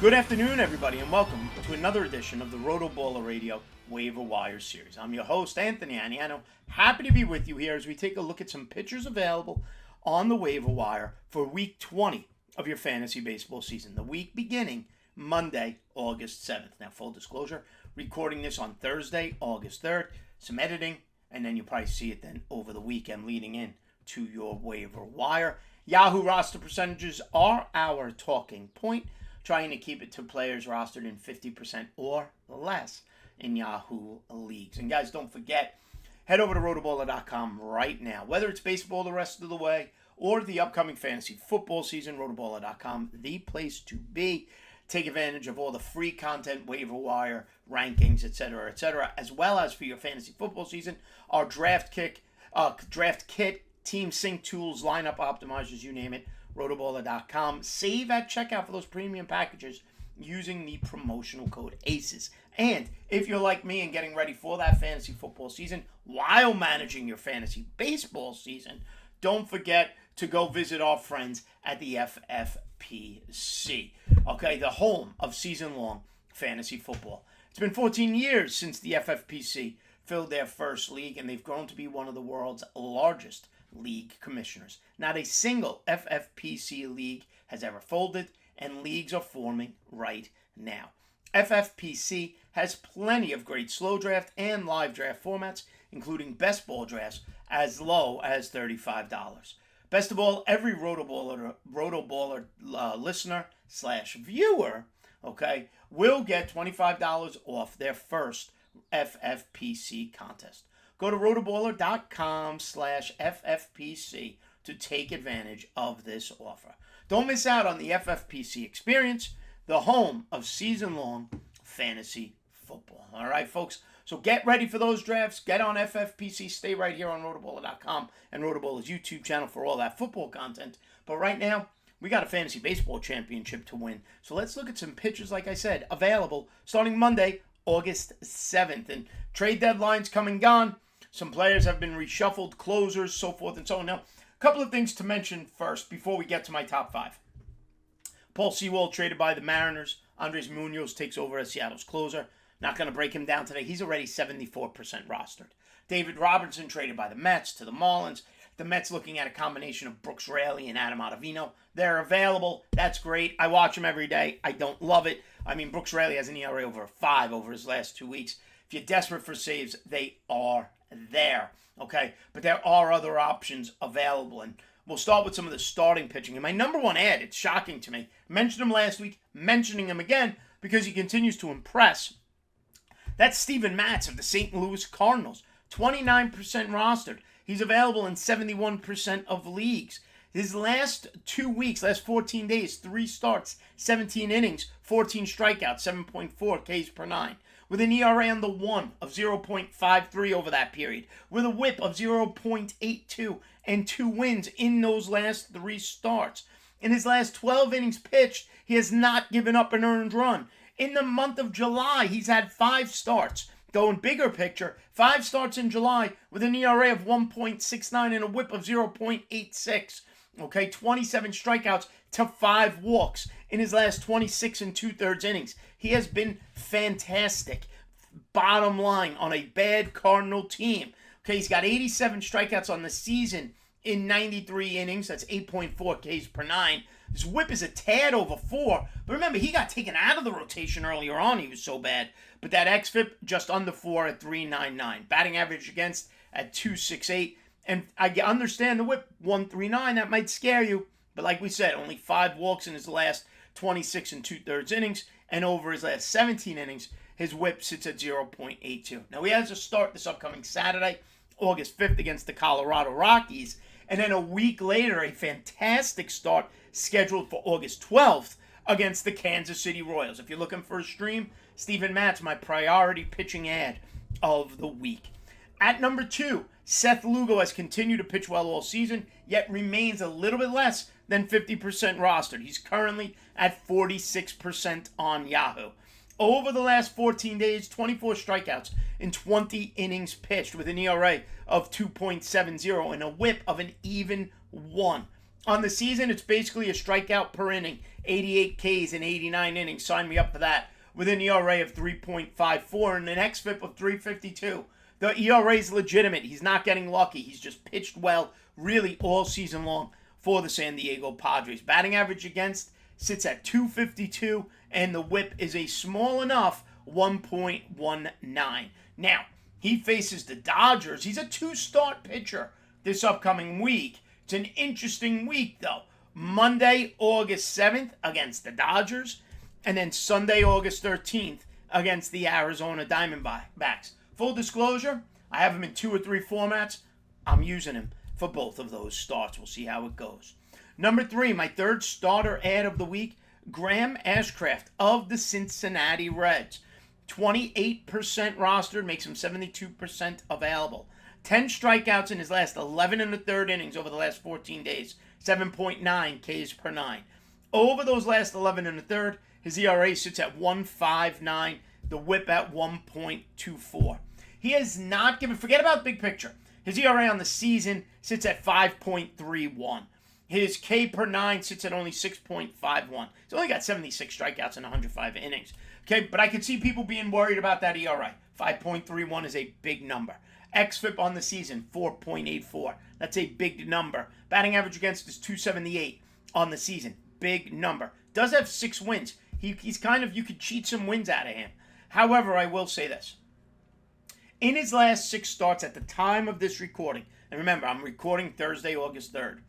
Good afternoon, everybody, and welcome to another edition of the RotoBaller Radio Waiver Wire Series. I'm your host, Anthony Aniano. Happy to be with you here as we take a look at some pitchers available on the waiver wire for Week 20 of your fantasy baseball season. The week beginning Monday, August 7th. Now, full disclosure, recording this on Thursday, August 3rd. Some editing, and then you'll probably see it then over the weekend leading in to your waiver wire. Yahoo roster percentages are our talking point. Trying to keep it to players rostered in 50% or less in Yahoo leagues. And guys, don't forget, head over to rotoballer.com right now. Whether it's baseball the rest of the way or the upcoming fantasy football season, rotoballer.com, the place to be. Take advantage of all the free content, waiver wire, rankings, etc., as well as for your fantasy football season, our draft kit, team sync tools, lineup optimizers, you name it. rotoballer.com. Save at checkout for those premium packages using the promotional code ACES. And if you're like me and getting ready for that fantasy football season while managing your fantasy baseball season, don't forget to go visit our friends at the FFPC. Okay, the home of season-long fantasy football. It's been 14 years since the FFPC filled their first league, and they've grown to be one of the world's largest league commissioners. Not a single FFPC league has ever folded, and leagues are forming right now. FFPC has plenty of great slow draft and live draft formats, including best ball drafts as low as $35. Best of all, every RotoBaller listener/viewer, will get $25 off their first FFPC contest. Go to rotoballer.com/FFPC to take advantage of this offer. Don't miss out on the FFPC experience, the home of season-long fantasy football. All right, folks? So get ready for those drafts. Get on FFPC. Stay right here on rotoballer.com and RotoBaller's YouTube channel for all that football content. But right now, we got a fantasy baseball championship to win. So let's look at some pitchers, like I said, available starting Monday, August 7th. And trade deadlines come and gone. Some players have been reshuffled, closers, so forth and so on. Now, a couple of things to mention first before we get to my top five. Paul Sewald traded by the Mariners. Andres Munoz takes over as Seattle's closer. Not going to break him down today. He's already 74% rostered. David Robertson traded by the Mets to the Marlins. The Mets looking at a combination of Brooks Raley and Adam Ottavino. They're available. That's great. I watch them every day. I don't love it. I mean, Brooks Raley has an ERA over 5 over his last 2 weeks. If you're desperate for saves, they are there. Okay? But there are other options available. And we'll start with some of the starting pitching. And my number one ad, it's shocking to me. Mentioned him last week, mentioning him again because he continues to impress. That's Steven Matz of the St. Louis Cardinals. 29% rostered. He's available in 71% of leagues. His last 2 weeks, last 14 days, 3 starts, 17 innings, 14 strikeouts, 7.4 Ks per 9. With an ERA on the 1 of 0.53 over that period. With a whip of 0.82 and 2 wins in those last 3 starts. In his last 12 innings pitched, he has not given up an earned run. In the month of July, he's had 5 starts. Going bigger picture, 5 starts in July with an ERA of 1.69 and a whip of 0.86. 27 strikeouts to 5 walks in his last 26 and 2/3 innings. He has been fantastic. Bottom line, on a bad Cardinal team. He's got 87 strikeouts on the season in 93 innings. That's 8.4 Ks per 9. His whip is a tad over 4. But remember, he got taken out of the rotation earlier on. He was so bad. But that xFIP just under 4 at 3.99. Batting average against at 2.68. And I understand the whip, 1.39. That might scare you. But like we said, only 5 walks in his last 26 and 2/3 innings. And over his last 17 innings, his whip sits at 0.82. Now, he has a start this upcoming Saturday, August 5th, against the Colorado Rockies. And then a week later, a fantastic start scheduled for August 12th against the Kansas City Royals. If you're looking for a stream, Steven Matz, my priority pitching ad of the week. At number 2, Seth Lugo has continued to pitch well all season, yet remains a little bit less than 50% rostered. He's currently at 46% on Yahoo. Over the last 14 days, 24 strikeouts in 20 innings pitched with an ERA of 2.70 and a whip of an even 1. On the season, it's basically a strikeout per inning, 88 Ks in 89 innings. Sign me up for that. With an ERA of 3.54 and an xFIP of 352. The ERA is legitimate. He's not getting lucky. He's just pitched well really all season long for the San Diego Padres. Batting average against sits at 252, and the whip is a small enough 1.19. Now, he faces the Dodgers. He's a 2-start pitcher this upcoming week. It's an interesting week, though. Monday, August 7th against the Dodgers, and then Sunday, August 13th against the Arizona Diamondbacks. Full disclosure, I have him in 2 or 3 formats. I'm using him for both of those starts. We'll see how it goes. Number 3, my third starter ad of the week, Graham Ashcraft of the Cincinnati Reds. 28% rostered, makes him 72% available. 10 strikeouts in his last 11 1/3 innings over the last 14 days. 7.9 Ks per 9. Over those last 11 1/3, his ERA sits at 1.59, the whip at 1.24. He has not given, forget about big picture. His ERA on the season sits at 5.31. His K per 9 sits at only 6.51. He's only got 76 strikeouts in 105 innings. Okay, but I could see people being worried about that ERA. 5.31 is a big number. xFIP on the season, 4.84. That's a big number. Batting average against is 278 on the season. Big number. Does have 6 wins. He's kind of, you could cheat some wins out of him. However, I will say this. In his last 6 starts at the time of this recording, and remember, I'm recording Thursday, August 3rd.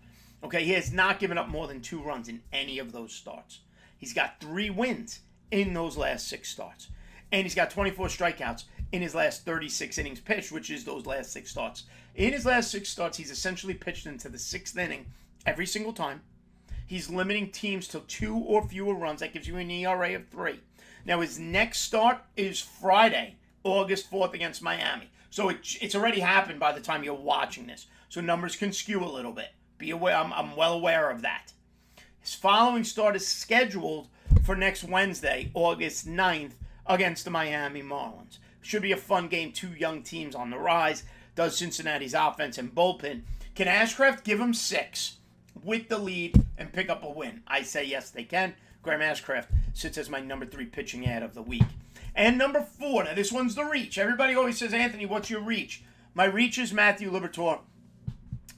Okay, he has not given up more than 2 runs in any of those starts. He's got 3 wins in those last 6 starts. And he's got 24 strikeouts in his last 36 innings pitched, which is those last 6 starts. In his last 6 starts, he's essentially pitched into the 6th inning every single time. He's limiting teams to 2 or fewer runs. That gives you an ERA of 3. Now, his next start is Friday, August 4th against Miami. So it's already happened by the time you're watching this. So numbers can skew a little bit. Be aware. I'm well aware of that. His following start is scheduled for next Wednesday, August 9th, against the Miami Marlins. Should be a fun game. 2 young teams on the rise. Does Cincinnati's offense and bullpen. Can Ashcraft give him 6 with the lead and pick up a win? I say yes, they can. Graham Ashcraft sits as my number 3 pitching ad of the week. And number 4, now this one's the reach. Everybody always says, Anthony, what's your reach? My reach is Matthew Liberatore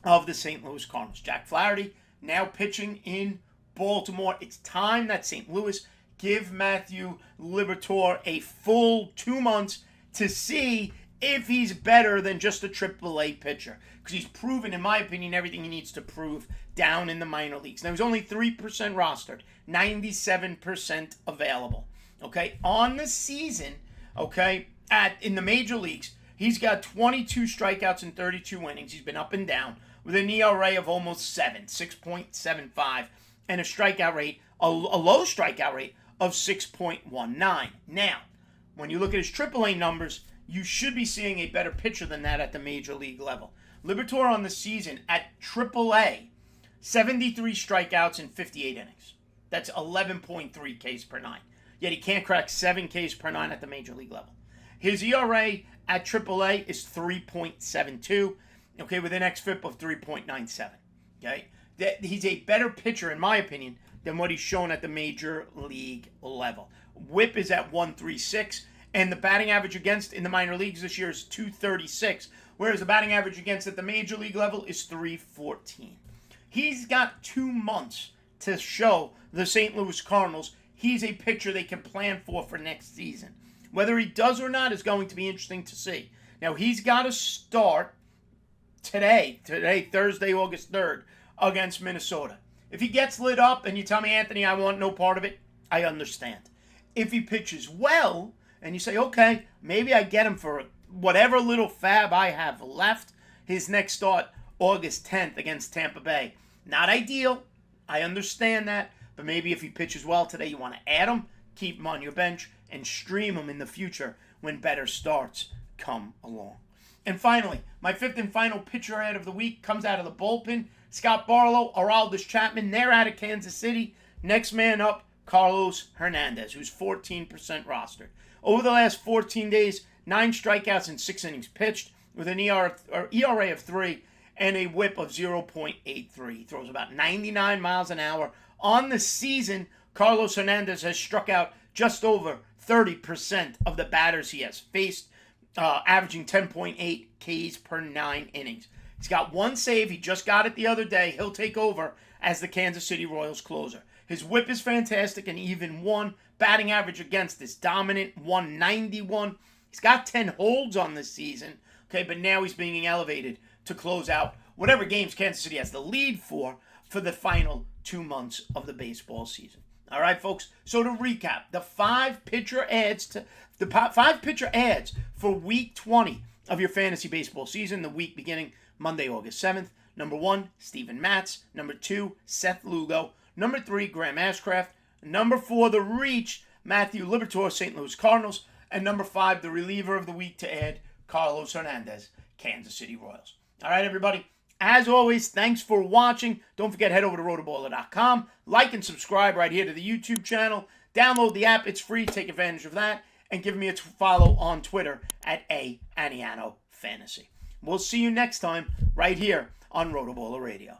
of the St. Louis Cardinals. Jack Flaherty now pitching in Baltimore. It's time that St. Louis give Matthew Liberatore a full 2 months to see if he's better than just a AAA pitcher. Because he's proven, in my opinion, everything he needs to prove down in the minor leagues. Now, he's only 3% rostered, 97% available. Okay, on the season, okay, in the major leagues, he's got 22 strikeouts in 32 innings. He's been up and down with an ERA of almost 7, 6.75, and a strikeout rate, a low strikeout rate of 6.19. Now, when you look at his AAA numbers, you should be seeing a better pitcher than that at the major league level. Liberatore on the season at AAA, 73 strikeouts in 58 innings. That's 11.3 Ks per 9. Yet he can't crack 7 Ks per 9 at the major league level. His ERA at AAA is 3.72, okay, with an xFIP of 3.97. Okay, he's a better pitcher, in my opinion, than what he's shown at the major league level. WHIP is at 136, and the batting average against in the minor leagues this year is 236, whereas the batting average against at the major league level is 314. He's got 2 months to show the St. Louis Cardinals he's a pitcher they can plan for next season. Whether he does or not is going to be interesting to see. Now, he's got to start today, Thursday, August 3rd, against Minnesota. If he gets lit up and you tell me, Anthony, I want no part of it, I understand. If he pitches well, and you say, okay, maybe I get him for whatever little fab I have left, his next start, August 10th against Tampa Bay. Not ideal. I understand that. But maybe if he pitches well today, you want to add him, keep him on your bench, and stream him in the future when better starts come along. And finally, my 5th and final pitcher ad of the week comes out of the bullpen. Scott Barlow, Aroldis Chapman, they're out of Kansas City. Next man up, Carlos Hernandez, who's 14% rostered. Over the last 14 days, 9 strikeouts and 6 innings pitched with an ERA of 3 and a whip of 0.83. He throws about 99 miles an hour. On the season, Carlos Hernandez has struck out just over 30% of the batters he has faced, averaging 10.8 Ks per 9 innings. He's got one save. He just got it the other day. He'll take over as the Kansas City Royals closer. His whip is fantastic and even one. Batting average against is dominant, 191. He's got 10 holds on this season, okay, but now he's being elevated to close out whatever games Kansas City has the lead for the final 2 months of the baseball season. All right, folks. So to recap, the five pitcher ads for Week 20 of your fantasy baseball season, the week beginning Monday, August 7th. Number 1, Steven Matz. Number 2, Seth Lugo. Number 3, Graham Ashcraft. Number 4, the Reach, Matthew Liberatore, St. Louis Cardinals. And number 5, the reliever of the week to add, Carlos Hernandez, Kansas City Royals. All right, everybody. As always, thanks for watching. Don't forget, head over to rotoballer.com. Like and subscribe right here to the YouTube channel. Download the app. It's free. Take advantage of that. And give me a follow on Twitter at Aniano Fantasy. We'll see you next time right here on RotoBaller Radio.